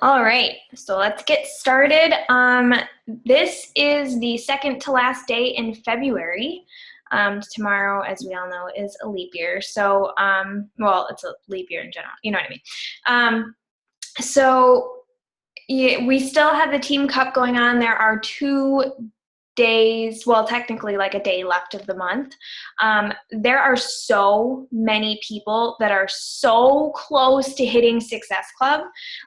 All right, so let's get started. This is the second to last day in February. Tomorrow, as we all know, is a leap year. So, well, it's a leap year in general. You know what I mean? Yeah, we still have the Team Cup going on. There are 2 days, well, technically like a day left of the month. There are so many people that are so close to hitting Success Club,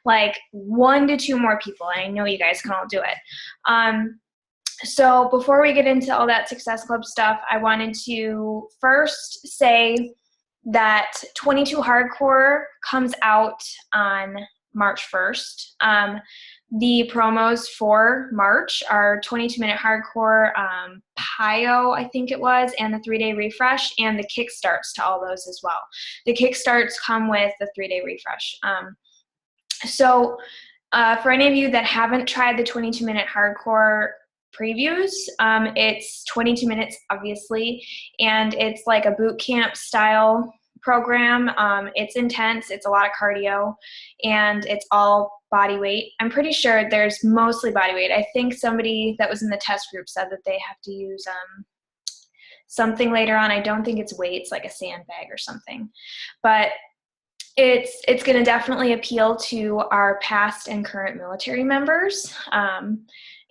like 1 to 2 more people. And I know you guys can all do it. So before we get into all that Success Club stuff, I wanted to first say that 22 Hardcore comes out on March 1st. The promos for March are 22-minute hardcore, PIO, I think it was, and the 3-day refresh, and the kickstarts to all those as well. The kickstarts come with the 3-day refresh. For any of you that haven't tried the 22-minute hardcore previews, it's 22 minutes, obviously, and it's like a boot camp style program. It's intense, it's a lot of cardio, and it's all body weight. I'm pretty sure there's mostly body weight. I think somebody that was in the test group said that they have to use something later on. I don't think it's weights, like a sandbag or something, but it's going to definitely appeal to our past and current military members, and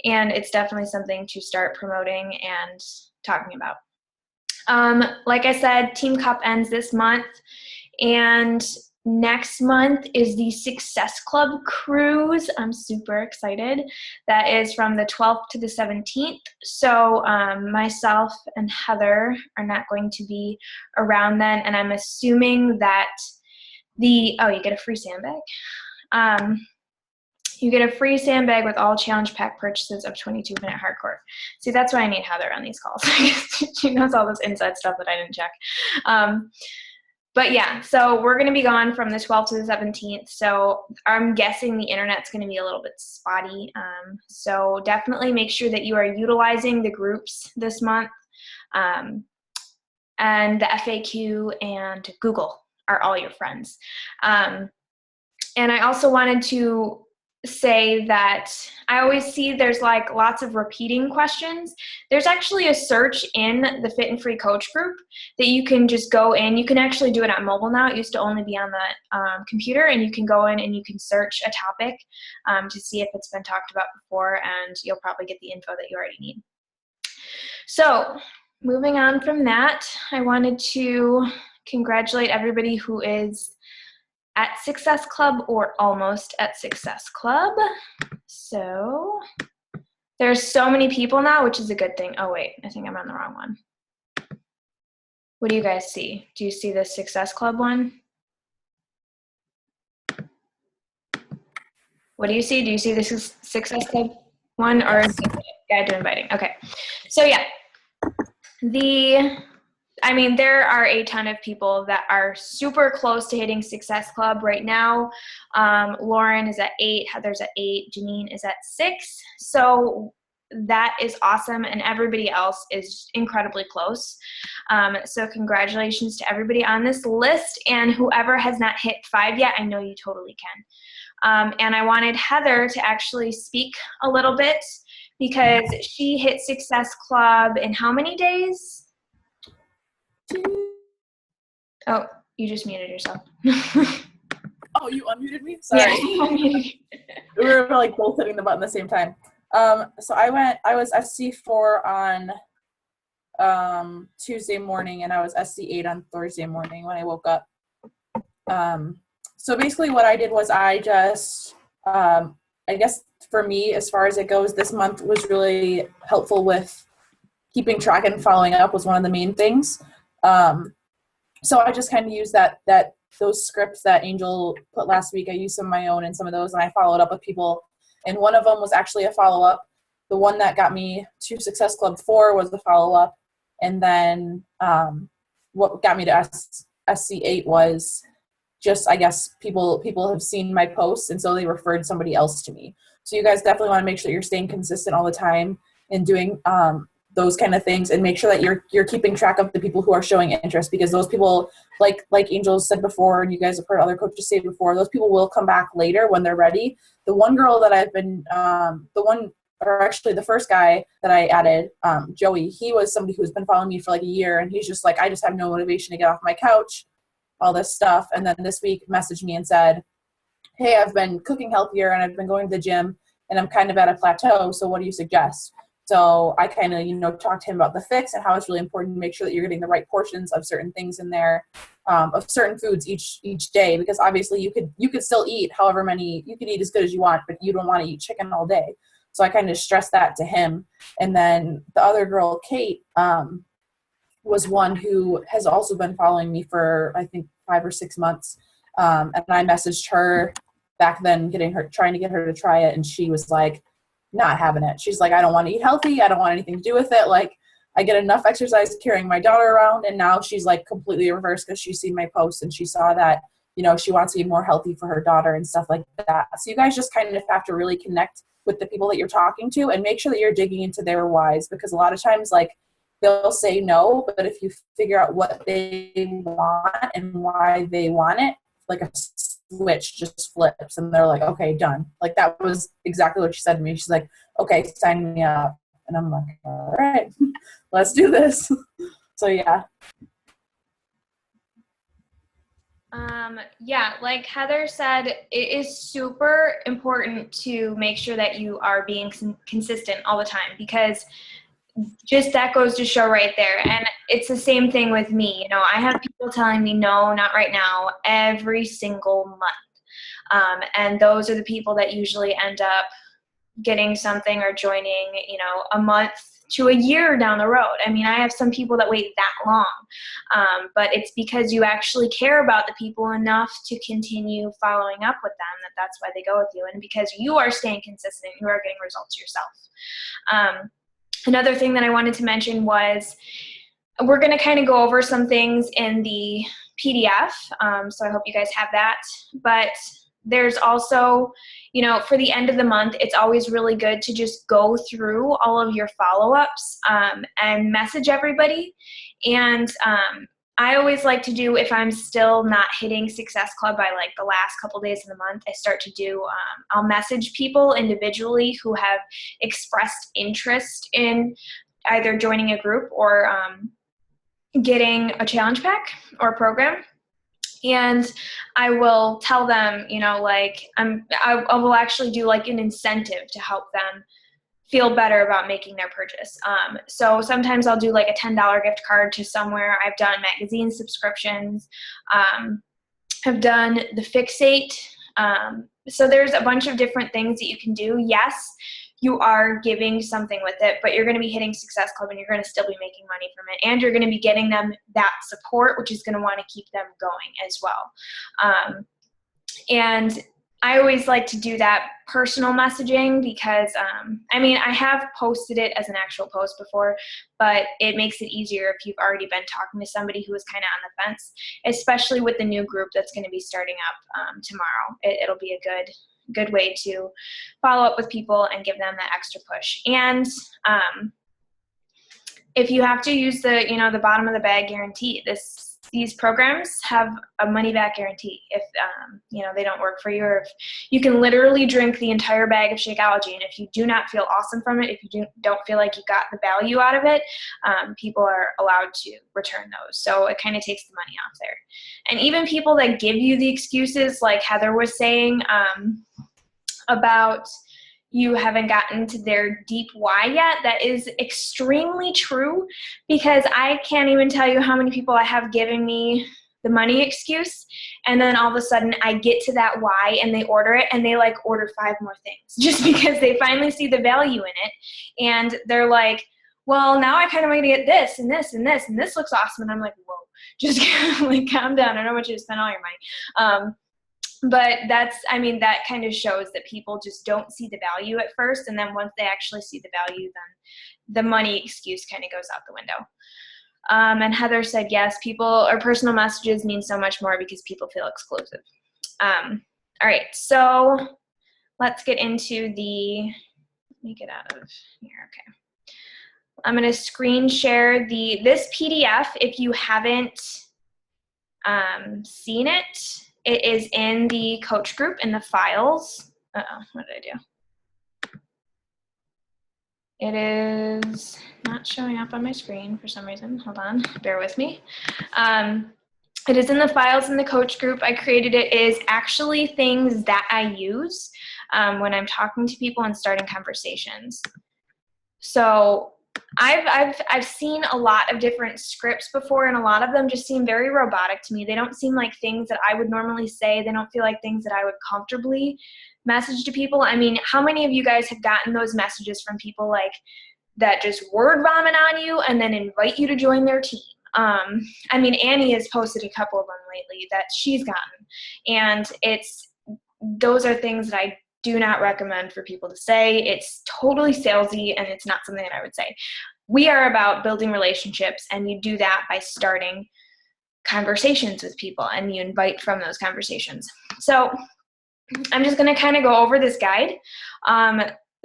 it's definitely something to start promoting and talking about. Like I said, Team Cup ends this month, and next month is the Success Club Cruise. I'm super excited. That is from the 12th to the 17th. So myself and Heather are not going to be around then, and I'm assuming that you get a free sandbag. You get a free sandbag with all challenge pack purchases of 22-minute hardcore. See, that's why I need Heather on these calls. She knows all this inside stuff that I didn't check. But yeah, so we're going to be gone from the 12th to the 17th. So I'm guessing the internet's going to be a little bit spotty. So definitely make sure that you are utilizing the groups this month. And the FAQ and Google are all your friends. And I also wanted to say that I always see there's like lots of repeating questions. There's actually a search in the Fit and Free Coach group that you can just go in. You can actually do it on mobile now. It used to only be on the computer, and you can go in and you can search a topic to see if it's been talked about before, and you'll probably get the info that you already need. So moving on from that, I wanted to congratulate everybody who is at Success Club or almost at Success Club. So there's so many people now, which is a good thing. Oh wait, I think I'm on the wrong one. What do you guys see? Do you see the Success Club one? What do you see? Do you see the Success Club one, or is it guide to inviting? Okay, so yeah, there are a ton of people that are super close to hitting Success Club right now. Lauren is at 8, Heather's at 8, Janine is at 6. So that is awesome, and everybody else is incredibly close. So congratulations to everybody on this list, and whoever has not hit 5 yet, I know you totally can. And I wanted Heather to actually speak a little bit, because she hit Success Club in how many days? Oh, you just muted yourself. Oh, you unmuted me? Sorry. Yeah. We were like both hitting the button at the same time. So I was SC4 on Tuesday morning, and I was SC8 on Thursday morning when I woke up. So basically what I did was I just, I guess for me, as far as it goes, this month was really helpful with keeping track and following up was one of the main things. So I just kind of used those scripts that Angel put last week. I used some of my own and some of those, and I followed up with people. And one of them was actually a follow-up. The one that got me to Success Club 4 was the follow-up. And then what got me to SC8 was just, I guess, people have seen my posts, and so they referred somebody else to me. So you guys definitely want to make sure you're staying consistent all the time and doing those kind of things, and make sure that you're keeping track of the people who are showing interest, because those people, like Angel said before, and you guys have heard other coaches say before, those people will come back later when they're ready. The one girl that I've been, the first guy that I added, Joey, he was somebody who's been following me for like a year, and he's just like, I just have no motivation to get off my couch, all this stuff. And then this week messaged me and said, hey, I've been cooking healthier and I've been going to the gym and I'm kind of at a plateau. So what do you suggest? So I kind of, talked to him about the fix and how it's really important to make sure that you're getting the right portions of certain things in there, of certain foods each day, because obviously you could still eat however many, you could eat as good as you want, but you don't want to eat chicken all day. So I kind of stressed that to him. And then the other girl, Kate, was one who has also been following me for, I think, 5 or 6 months. And I messaged her back then, trying to get her to try it. And she was like, not having it. She's like, I don't want to eat healthy. I don't want anything to do with it. Like, I get enough exercise carrying my daughter around. And now she's like completely reversed because she's seen my posts and she saw that, she wants to be more healthy for her daughter and stuff like that. So you guys just kind of have to really connect with the people that you're talking to and make sure that you're digging into their whys, because a lot of times, like, they'll say no, but if you figure out what they want and why they want it, like a switch just flips and they're like, okay, done. Like, that was exactly what she said to me. She's like, okay, sign me up. And I'm like, all right, let's do this. So yeah. Yeah, like Heather said, it is super important to make sure that you are being consistent all the time, because just that goes to show right there. And it's the same thing with me. I have people telling me, no, not right now, every single month. And those are the people that usually end up getting something or joining, a month to a year down the road. I mean, I have some people that wait that long, but it's because you actually care about the people enough to continue following up with them, that's why they go with you. And because you are staying consistent, you are getting results yourself. Another thing that I wanted to mention was we're going to kind of go over some things in the PDF, so I hope you guys have that. But there's also, for the end of the month, it's always really good to just go through all of your follow-ups and message everybody. And I always like to do, if I'm still not hitting Success Club by like the last couple days of the month, I start to do, I'll message people individually who have expressed interest in either joining a group or getting a challenge pack or program. And I will tell them, I will actually do like an incentive to help them feel better about making their purchase. So sometimes I'll do like a $10 gift card to somewhere. I've done magazine subscriptions. I've done the Fixate. So there's a bunch of different things that you can do. Yes, you are giving something with it, but you're going to be hitting Success Club and you're going to still be making money from it. And you're going to be getting them that support, which is going to want to keep them going as well. And I always like to do that personal messaging because, I have posted it as an actual post before, but it makes it easier if you've already been talking to somebody who is kind of on the fence, especially with the new group that's going to be starting up tomorrow. It'll be a good way to follow up with people and give them that extra push. And if you have to use the bottom of the bag guarantee, these programs have a money back guarantee if they don't work for you, or if you can literally drink the entire bag of Shakeology, and if you do not feel awesome from it, if you don't feel like you got the value out of it, people are allowed to return those. So it kind of takes the money off there. And even people that give you the excuses, like Heather was saying, about you haven't gotten to their deep why yet, that is extremely true, because I can't even tell you how many people I have given me the money excuse, and then all of a sudden I get to that why and they order it, and they like order 5 more things just because they finally see the value in it, and they're like, well, now I kind of want to get this and this and this, and this looks awesome. And I'm like, whoa, just like calm down. I don't want you to spend all your money. But that kind of shows that people just don't see the value at first. And then once they actually see the value, then the money excuse kind of goes out the window. And Heather said, yes, people or personal messages mean so much more because people feel exclusive. All right, so let's get into let me get out of here. Okay. I'm going to screen share this PDF. If you haven't seen it, it is in the coach group in the files. What did I do? It is not showing up on my screen for some reason. Hold on, bear with me. It is in the files in the coach group. I created it. It is actually things that I use when I'm talking to people and starting conversations. So I've seen a lot of different scripts before, and a lot of them just seem very robotic to me. They don't seem like things that I would normally say. They don't feel like things that I would comfortably message to people. I mean, how many of you guys have gotten those messages from people like that just word vomit on you and then invite you to join their team? I mean, Annie has posted a couple of them lately that she's gotten, and those are things that I do not recommend for people to say. It's totally salesy, and it's not something that I would say. We are about building relationships, and you do that by starting conversations with people, and you invite from those conversations. So I'm just going to kind of go over this guide.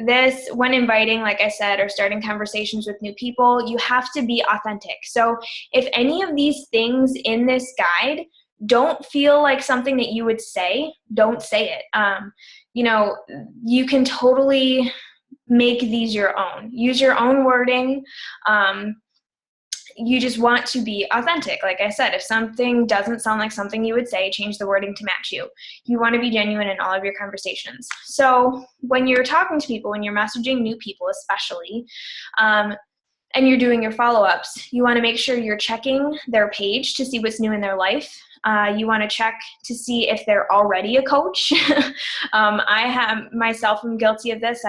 This, when inviting, like I said, or starting conversations with new people, you have to be authentic. So if any of these things in this guide don't feel like something that you would say, don't say it. You can totally make these your own. Use your own wording. You just want to be authentic. Like I said, if something doesn't sound like something you would say, change the wording to match you. You want to be genuine in all of your conversations. So when you're talking to people, when you're messaging new people especially, and you're doing your follow-ups, you want to make sure you're checking their page to see what's new in their life. You want to check to see if they're already a coach. I have myself, I'm guilty of this.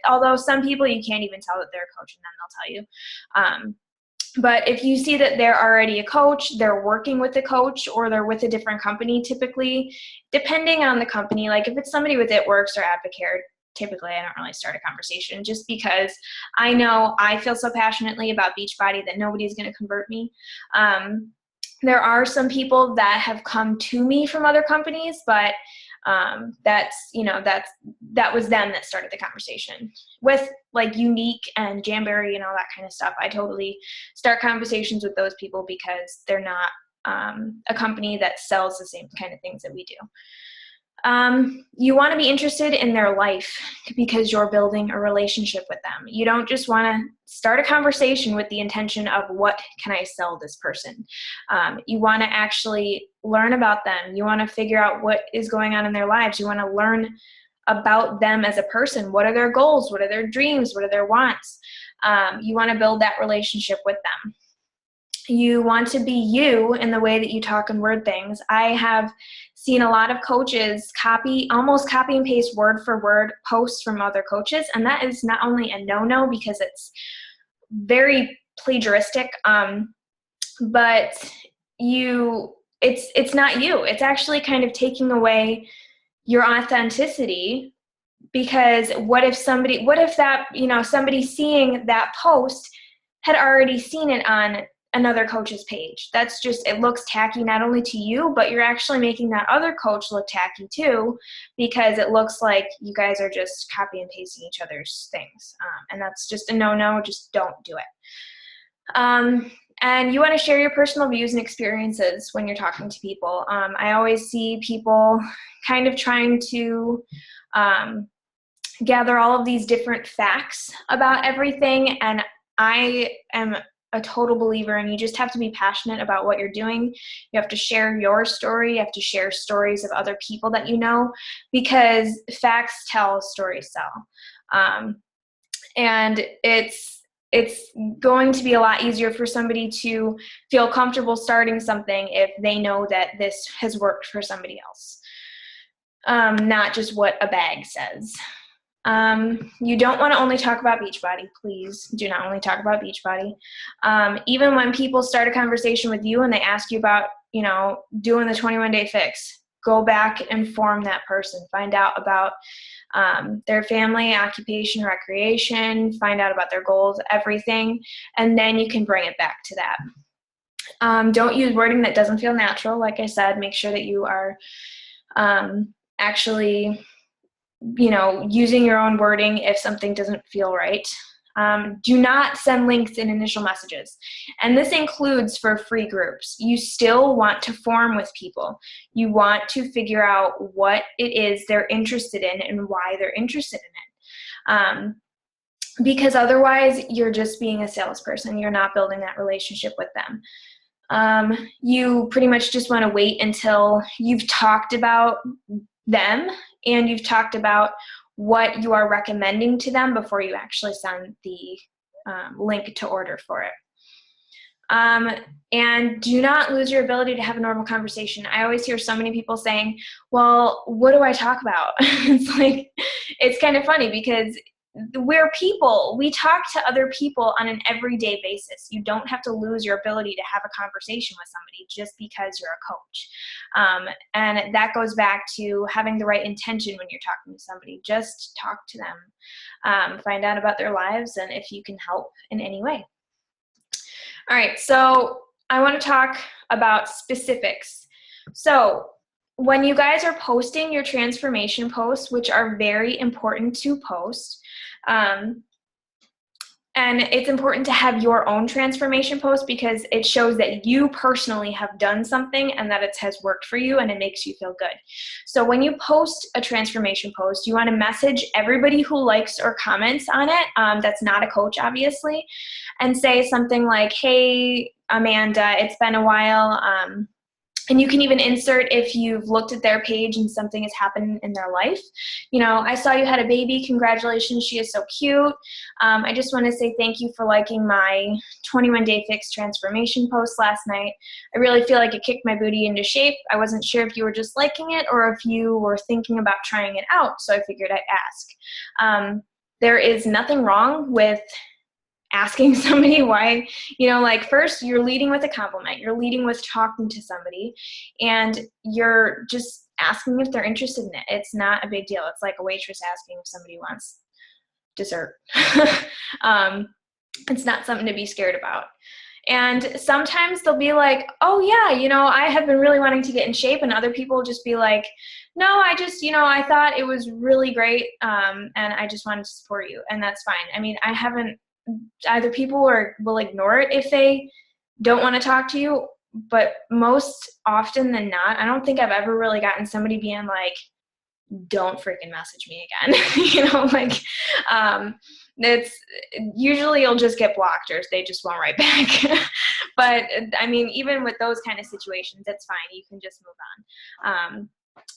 Although some people you can't even tell that they're a coach, and then they'll tell you. But if you see that they're already a coach, they're working with a coach, or they're with a different company typically, depending on the company, like if it's somebody with It Works or Advocare, typically I don't really start a conversation just because I know I feel so passionately about Beachbody that nobody's going to convert me. There are some people that have come to me from other companies, but that was them that started the conversation. With like Unique and Jamberry and all that kind of stuff, I totally start conversations with those people because they're not a company that sells the same kind of things that we do. You want to be interested in their life because you're building a relationship with them. You don't just want to start a conversation with the intention of what can I sell this person. You want to actually learn about them. You want to figure out what is going on in their lives. You want to learn about them as a person. What are their goals? What are their dreams? What are their wants? You want to build that relationship with them. You want to be you in the way that you talk and word things. I have seen a lot of coaches almost copy and paste word for word posts from other coaches, and that is not only a no-no because it's very plagiaristic, but it's not you. It's actually kind of taking away your authenticity, because what if somebody seeing that post had already seen it on another coach's page? It looks tacky not only to you, but you're actually making that other coach look tacky too, because it looks like you guys are just copy and pasting each other's things. And that's just a no-no. Just don't do it. And you want to share your personal views and experiences when you're talking to people. I always see people kind of trying to gather all of these different facts about everything, and I am a total believer, and you just have to be passionate about what you're doing. You have to share your story. You have to share stories of other people that you know, because facts tell, stories sell. And it's going to be a lot easier for somebody to feel comfortable starting something if they know that this has worked for somebody else, not just what a bag says. You don't want to only talk about Beachbody. Please do not only talk about Beachbody. Even when people start a conversation with you and they ask you about, doing the 21-day fix, go back and inform that person. Find out about their family, occupation, recreation, find out about their goals, everything, and then you can bring it back to that. Don't use wording that doesn't feel natural. Like I said, make sure that you are actually using your own wording if something doesn't feel right. Do not send links in initial messages. And this includes for free groups. You still want to form with people. You want to figure out what it is they're interested in and why they're interested in it. Because otherwise you're just being a salesperson. You're not building that relationship with them. You pretty much just want to wait until you've talked about them and you've talked about what you are recommending to them before you actually send the link to order for it. And do not lose your ability to have a normal conversation. I always hear so many people saying, well, what do I talk about? It's like, it's kind of funny because we're people. We talk to other people on an everyday basis. You don't have to lose your ability to have a conversation with somebody just because you're a coach. And that goes back to having the right intention when you're talking to somebody. Just talk to them. Find out about their lives and if you can help in any way. All right, so I want to talk about specifics. So when you guys are posting your transformation posts, which are very important to post, and it's important to have your own transformation post because it shows that you personally have done something and that it has worked for you and it makes you feel good. So when you post a transformation post, you want to message everybody who likes or comments on it, that's not a coach, obviously, and say something like, hey, Amanda, it's been a while. And you can even insert if you've looked at their page and something has happened in their life. You know, I saw you had a baby. Congratulations. She is so cute. I just want to say thank you for liking my 21-day fix transformation post last night. I really feel like it kicked my booty into shape. I wasn't sure if you were just liking it or if you were thinking about trying it out, so I figured I'd ask. There is nothing wrong with asking somebody why, you know, like first you're leading with a compliment, you're leading with talking to somebody, and you're just asking if they're interested in it. It's not a big deal. It's like a waitress asking if somebody wants dessert. It's not something to be scared about. And sometimes they'll be like, oh yeah, you know, I have been really wanting to get in shape, and other people will just be like, no, I just, you know, I thought it was really great, and I just wanted to support you, and that's fine. I mean, either people will ignore it if they don't want to talk to you, but most often than not, I don't think I've ever really gotten somebody being like, don't freaking message me again. You know, like, it's usually you'll just get blocked or they just won't write back. But I mean, even with those kind of situations, it's fine. You can just move on.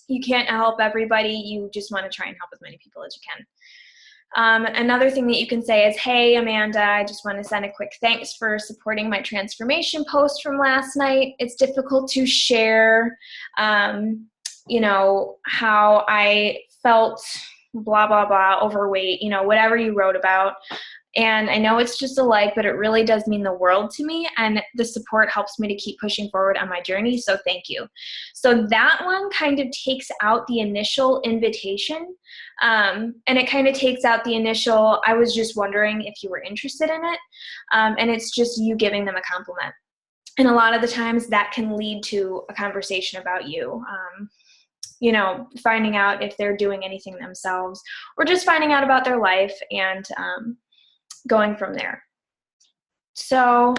You can't help everybody. You just want to try and help as many people as you can. Another thing that you can say is, hey, Amanda, I just want to send a quick thanks for supporting my transformation post from last night. It's difficult to share, you know, how I felt, blah, blah, blah, overweight, you know, whatever you wrote about. And I know it's just a like, but it really does mean the world to me. And the support helps me to keep pushing forward on my journey. So thank you. So that one kind of takes out the initial invitation. And it kind of takes out the initial, I was just wondering if you were interested in it. And it's just you giving them a compliment. And a lot of the times that can lead to a conversation about you. You know, finding out if they're doing anything themselves or just finding out about their life and going from there. So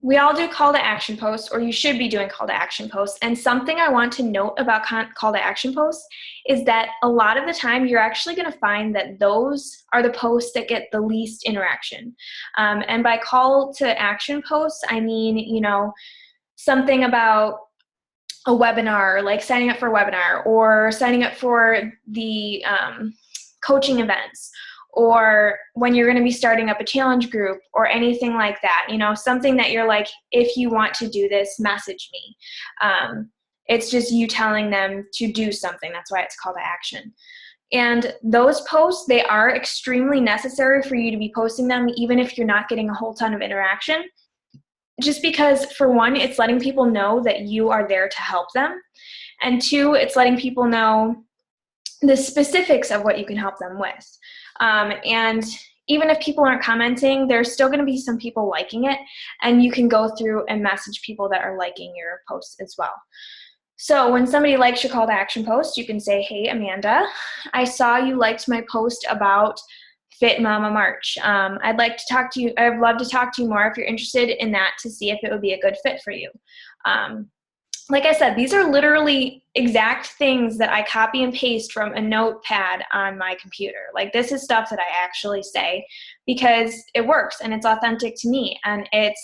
we all do call to action posts, or you should be doing call to action posts. And something I want to note about call to action posts is that a lot of the time you're actually going to find that those are the posts that get the least interaction. And by call to action posts, I mean, you know, something about a webinar, like signing up for a webinar or signing up for the coaching events, or when you're going to be starting up a challenge group or anything like that, you know, something that you're like, if you want to do this, message me. It's just you telling them to do something. That's why it's call to action. And those posts, they are extremely necessary for you to be posting them, even if you're not getting a whole ton of interaction. Just because, for one, it's letting people know that you are there to help them. And two, it's letting people know the specifics of what you can help them with. And even if people aren't commenting, there's still going to be some people liking it, and you can go through and message people that are liking your posts as well. So when somebody likes your call to action post, you can say, hey, Amanda, I saw you liked my post about Fit Mama March. I'd like to talk to you. I'd love to talk to you more if you're interested in that, to see if it would be a good fit for you. Like I said, these are literally exact things that I copy and paste from a notepad on my computer. Like, this is stuff that I actually say because it works and it's authentic to me, and it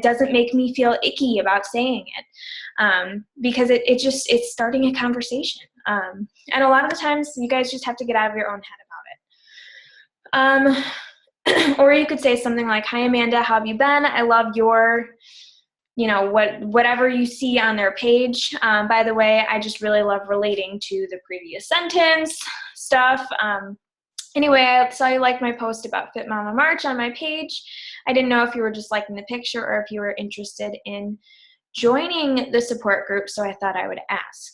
doesn't make me feel icky about saying it, because it's starting a conversation. And a lot of the times you guys just have to get out of your own head about it. Or you could say something like, "Hi, Amanda, how have you been? I love your," whatever you see on their page. By the way, I just really love relating to the previous sentence stuff. Anyway, I saw you like my post about Fit Mama March on my page. I didn't know if you were just liking the picture or if you were interested in joining the support group, so I thought I would ask.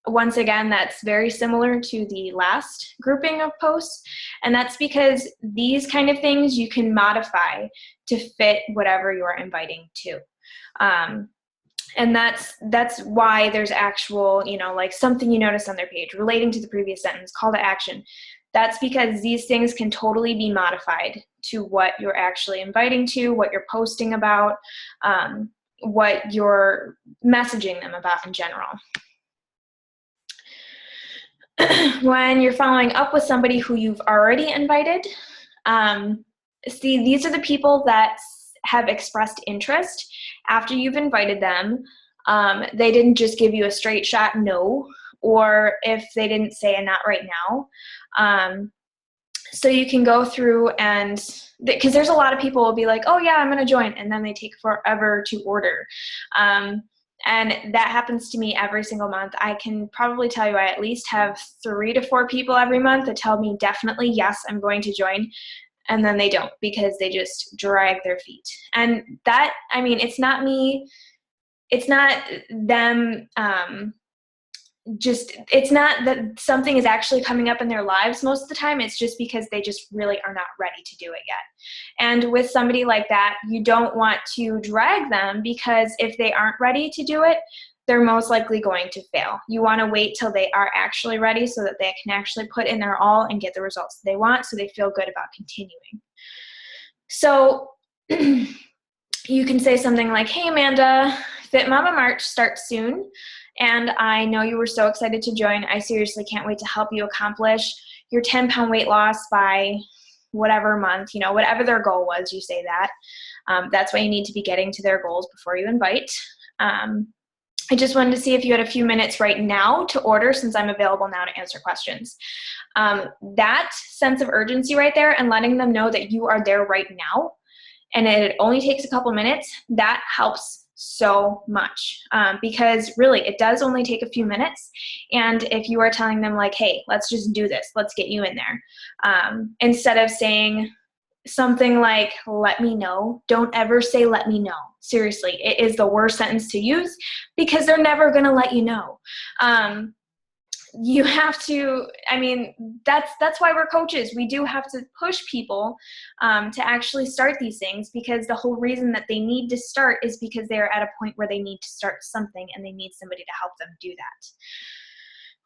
Once again, that's very similar to the last grouping of posts, and that's because these kind of things you can modify to fit whatever you're inviting to. And that's why there's actual, like something you notice on their page relating to the previous sentence, call to action. That's because these things can totally be modified to what you're actually inviting to, what you're posting about, what you're messaging them about in general. When you're following up with somebody who you've already invited, these are the people that have expressed interest after you've invited them. They didn't just give you a straight shot no, or if they didn't say a not right now. So you can go through and, because there's a lot of people will be like, oh yeah, I'm going to join, and then they take forever to order. And that happens to me every single month. I can probably tell you I at least have 3 to 4 people every month that tell me definitely, yes, I'm going to join. And then they don't, because they just drag their feet. And that, it's not me. It's not them. It's not that something is actually coming up in their lives most of the time. It's just because they just really are not ready to do it yet. And with somebody like that, you don't want to drag them, because if they aren't ready to do it, they're most likely going to fail. You want to wait till they are actually ready so that they can actually put in their all and get the results they want, so they feel good about continuing. So you can say something like, hey, Amanda, Fit Mama March starts soon, and I know you were so excited to join. I seriously can't wait to help you accomplish your 10-pound weight loss by whatever month, whatever their goal was, you say that. That's why you need to be getting to their goals before you invite. I just wanted to see if you had a few minutes right now to order, since I'm available now to answer questions. That sense of urgency right there, and letting them know that you are there right now, and it only takes a couple minutes, that helps so much, because really it does only take a few minutes. And if you are telling them like, hey, let's just do this, let's get you in there, instead of saying something like, let me know, don't ever say let me know. Seriously, it is the worst sentence to use, because they're never going to let you know. You have to, that's why we're coaches. We do have to push people to actually start these things, because the whole reason that they need to start is because they're at a point where they need to start something, and they need somebody to help them do that.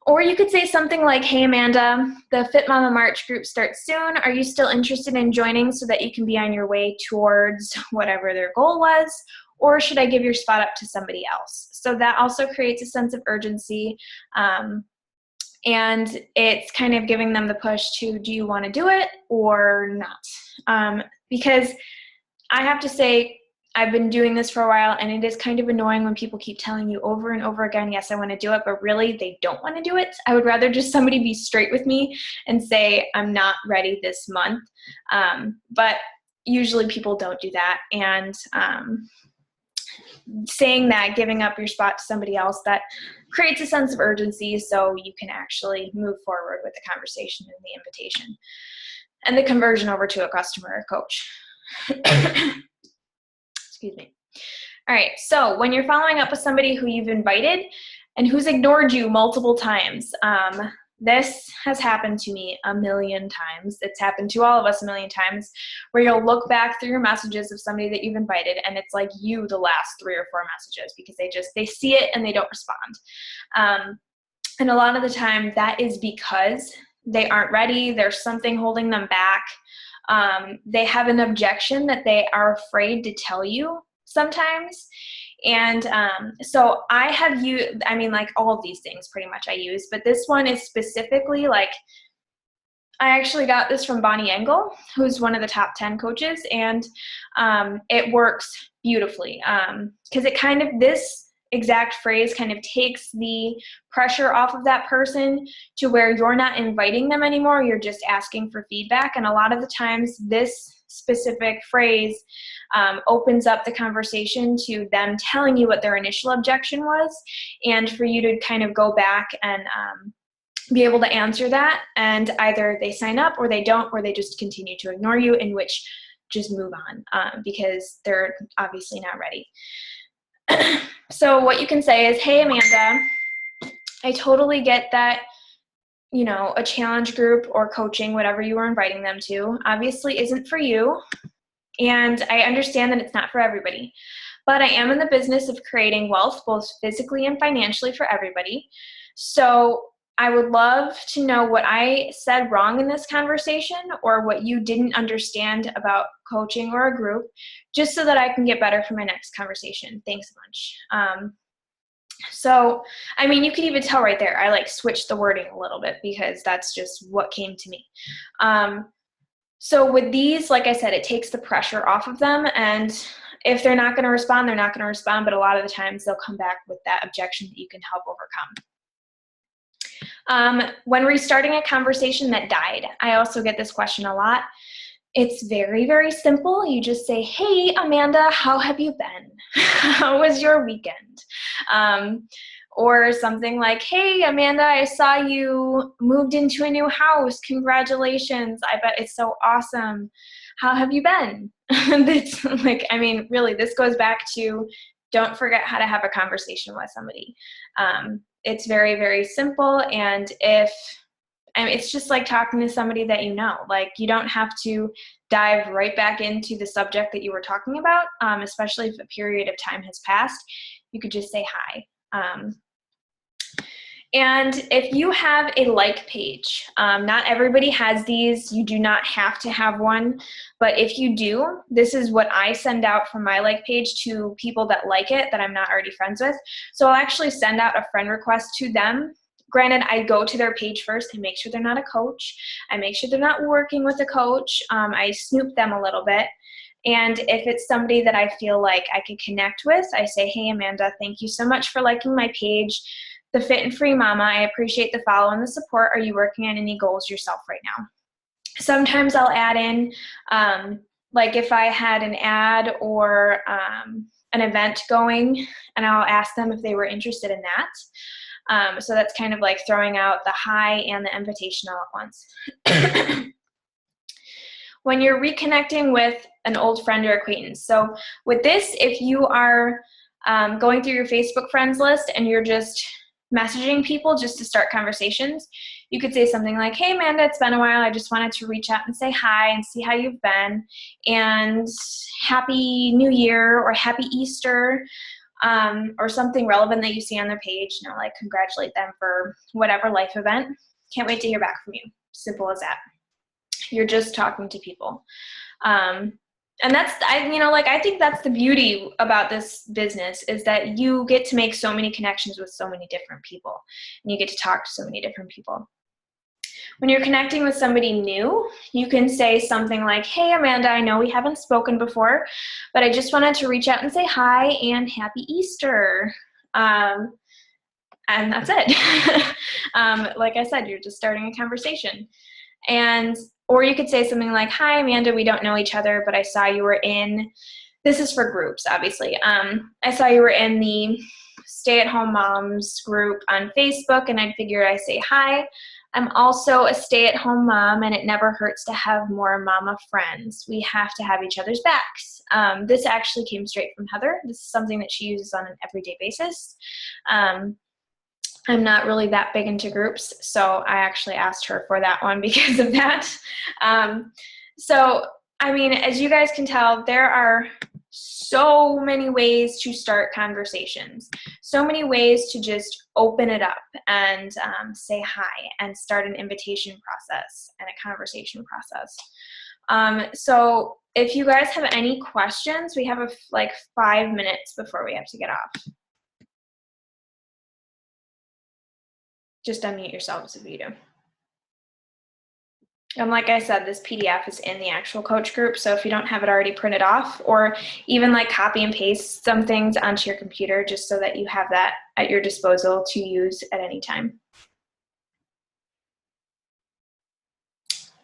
Or you could say something like, hey, Amanda, the Fit Mama March group starts soon. Are you still interested in joining so that you can be on your way towards whatever their goal was? Or should I give your spot up to somebody else? So that also creates a sense of urgency. And it's kind of giving them the push to, do you want to do it or not? Because I have to say, I've been doing this for a while, and it is kind of annoying when people keep telling you over and over again, yes, I want to do it, but really they don't want to do it. I would rather just somebody be straight with me and say, I'm not ready this month. But usually people don't do that. And saying that, giving up your spot to somebody else, that creates a sense of urgency, so you can actually move forward with the conversation and the invitation and the conversion over to a customer or coach. Excuse me. All right, so when you're following up with somebody who you've invited and who's ignored you multiple times, this has happened to me a million times. It's happened to all of us a million times, where you'll look back through your messages of somebody that you've invited, and it's like you the last 3 or 4 messages, because they see it and they don't respond. And a lot of the time that is because they aren't ready, there's something holding them back. They have an objection that they are afraid to tell you sometimes. And so I have used, I mean, like all of these things pretty much I use, but this one is specifically like, I actually got this from Bonnie Engel, who's one of the top 10 coaches, and it works beautifully because it kind of, this exact phrase kind of takes the pressure off of that person to where you're not inviting them anymore, you're just asking for feedback. And a lot of the times this specific phrase opens up the conversation to them telling you what their initial objection was, and for you to kind of go back and be able to answer that, and either they sign up or they don't, or they just continue to ignore you, in which just move on because they're obviously not ready. So what you can say is, hey, Amanda, I totally get that, you know, a challenge group or coaching, whatever you are inviting them to, obviously isn't for you. And I understand that it's not for everybody. But I am in the business of creating wealth, both physically and financially, for everybody. So I would love to know what I said wrong in this conversation, or what you didn't understand about coaching or a group, just so that I can get better for my next conversation. Thanks a bunch. So, I mean, you could even tell right there, I like switched the wording a little bit because that's just what came to me. So with these, like I said, it takes the pressure off of them, and if they're not going to respond, they're not going to respond, but a lot of the times they'll come back with that objection that you can help overcome. When restarting a conversation that died, I also get this question a lot. It's very, very simple. You just say, hey, Amanda, how have you been? How was your weekend? Or something like, hey, Amanda, I saw you moved into a new house. Congratulations. I bet it's so awesome. How have you been? That's like, I mean, really, this goes back to don't forget how to have a conversation with somebody. It's very, very simple. And it's just like talking to somebody that you know. Like, you don't have to dive right back into the subject that you were talking about, especially if a period of time has passed. You could just say hi. And if you have a like page, not everybody has these. You do not have to have one. But if you do, this is what I send out from my like page to people that like it, that I'm not already friends with. So I'll actually send out a friend request to them. Granted, I go to their page first and make sure they're not a coach. I make sure they're not working with a coach. I snoop them a little bit. And if it's somebody that I feel like I can connect with, I say, hey, Amanda, thank you so much for liking my page. The Fit and Free Mama, I appreciate the follow and the support. Are you working on any goals yourself right now? Sometimes I'll add in, like if I had an ad or an event going, and I'll ask them if they were interested in that. So that's kind of like throwing out the hi and the invitation all at once. When you're reconnecting with an old friend or acquaintance. So with this, if you are going through your Facebook friends list and you're just messaging people just to start conversations, you could say something like, hey, Amanda, it's been a while. I just wanted to reach out and say hi and see how you've been, and happy New Year or happy Easter, or something relevant that you see on their page, you know, like congratulate them for whatever life event. Can't wait to hear back from you. Simple as that. You're just talking to people. And that's, I think that's the beauty about this business, is that you get to make so many connections with so many different people, and you get to talk to so many different people. When you're connecting with somebody new, you can say something like, hey, Amanda, I know we haven't spoken before, but I just wanted to reach out and say hi and happy Easter. And that's it. Like I said, you're just starting a conversation. Or you could say something like, hi, Amanda, we don't know each other, but I saw you were in, this is for groups, obviously. I saw you were in the stay-at-home moms group on Facebook, and I figured I'd say hi. I'm also a stay-at-home mom, and it never hurts to have more mama friends. We have to have each other's backs. This actually came straight from Heather. This is something that she uses on an everyday basis. I'm not really that big into groups, so I actually asked her for that one because of that. So, I mean, as you guys can tell, there are so many ways to start conversations, so many ways to just open it up and say hi and start an invitation process and a conversation process. So if you guys have any questions, we have like 5 minutes before we have to get off. Just unmute yourselves if you do. And like I said, this PDF is in the actual coach group, so if you don't have it already printed off, or even like copy and paste some things onto your computer just so that you have that at your disposal to use at any time.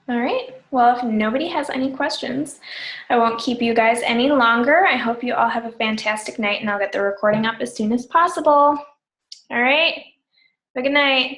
All right, well, if nobody has any questions, I won't keep you guys any longer. I hope you all have a fantastic night, and I'll get the recording up as soon as possible. All right, have a good night.